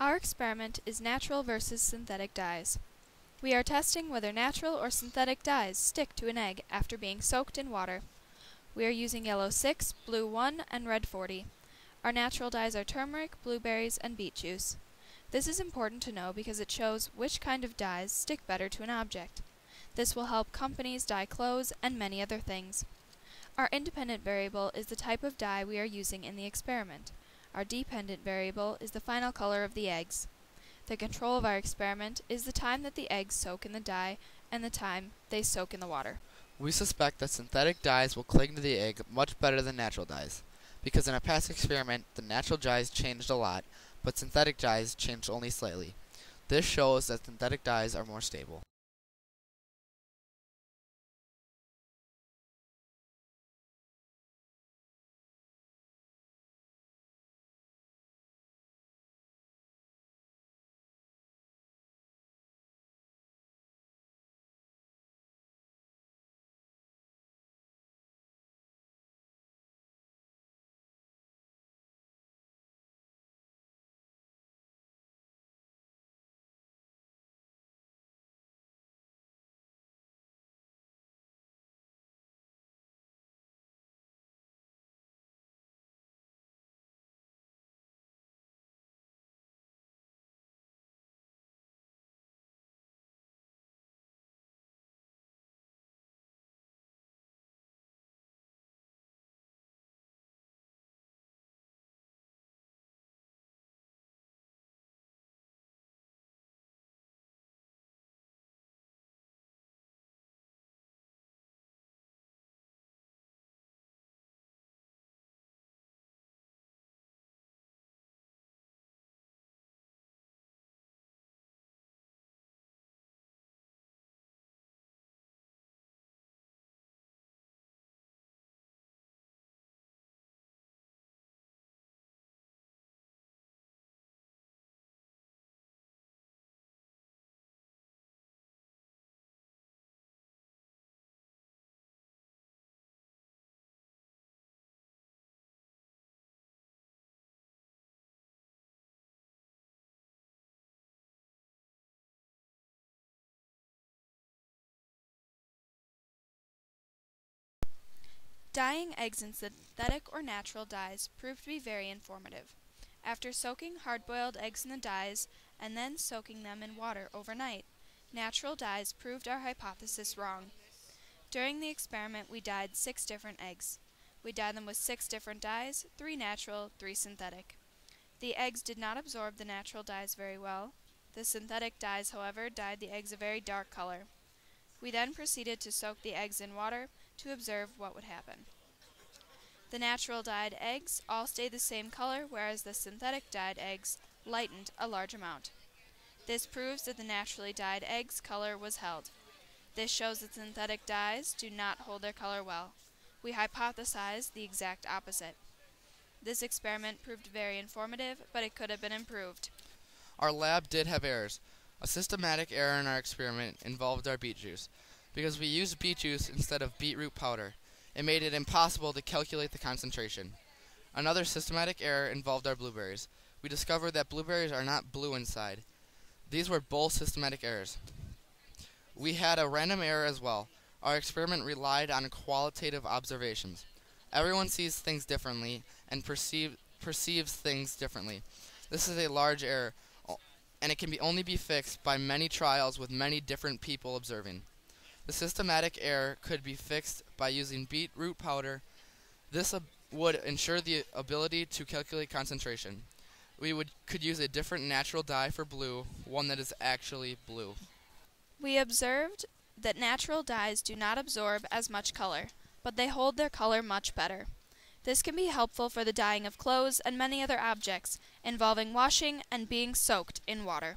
Our experiment is natural versus synthetic dyes. We are testing whether natural or synthetic dyes stick to an egg after being soaked in water. We are using yellow 6, blue 1, and red 40. Our natural dyes are turmeric, blueberries, and beet juice. This is important to know because it shows which kind of dyes stick better to an object. This will help companies dye clothes and many other things. Our independent variable is the type of dye we are using in the experiment. Our dependent variable is the final color of the eggs. The control of our experiment is the time that the eggs soak in the dye and the time they soak in the water. We suspect that synthetic dyes will cling to the egg much better than natural dyes, because in a past experiment the natural dyes changed a lot, but synthetic dyes changed only slightly. This shows that synthetic dyes are more stable. Dyeing eggs in synthetic or natural dyes proved to be very informative. After soaking hard-boiled eggs in the dyes and then soaking them in water overnight, natural dyes proved our hypothesis wrong. During the experiment, we dyed 6 different eggs. We dyed them with 6 different dyes, 3 natural, 3 synthetic. The eggs did not absorb the natural dyes very well. The synthetic dyes, however, dyed the eggs a very dark color. We then proceeded to soak the eggs in water to observe what would happen. The natural dyed eggs all stayed the same color, whereas the synthetic dyed eggs lightened a large amount. This proves that the naturally dyed eggs' color was held. This shows that synthetic dyes do not hold their color well. We hypothesized the exact opposite. This experiment proved very informative, but it could have been improved. Our lab did have errors. A systematic error in our experiment involved our beet juice. Because we used beet juice instead of beetroot powder, it made it impossible to calculate the concentration. Another systematic error involved our blueberries. We discovered that blueberries are not blue inside. These were both systematic errors. We had a random error as well. Our experiment relied on qualitative observations. Everyone sees things differently and perceives things differently. This is a large error, and it can only be fixed by many trials with many different people observing. The systematic error could be fixed by using beetroot powder. This would ensure the ability to calculate concentration. We could use a different natural dye for blue, one that is actually blue. We observed that natural dyes do not absorb as much color, but they hold their color much better. This can be helpful for the dyeing of clothes and many other objects involving washing and being soaked in water.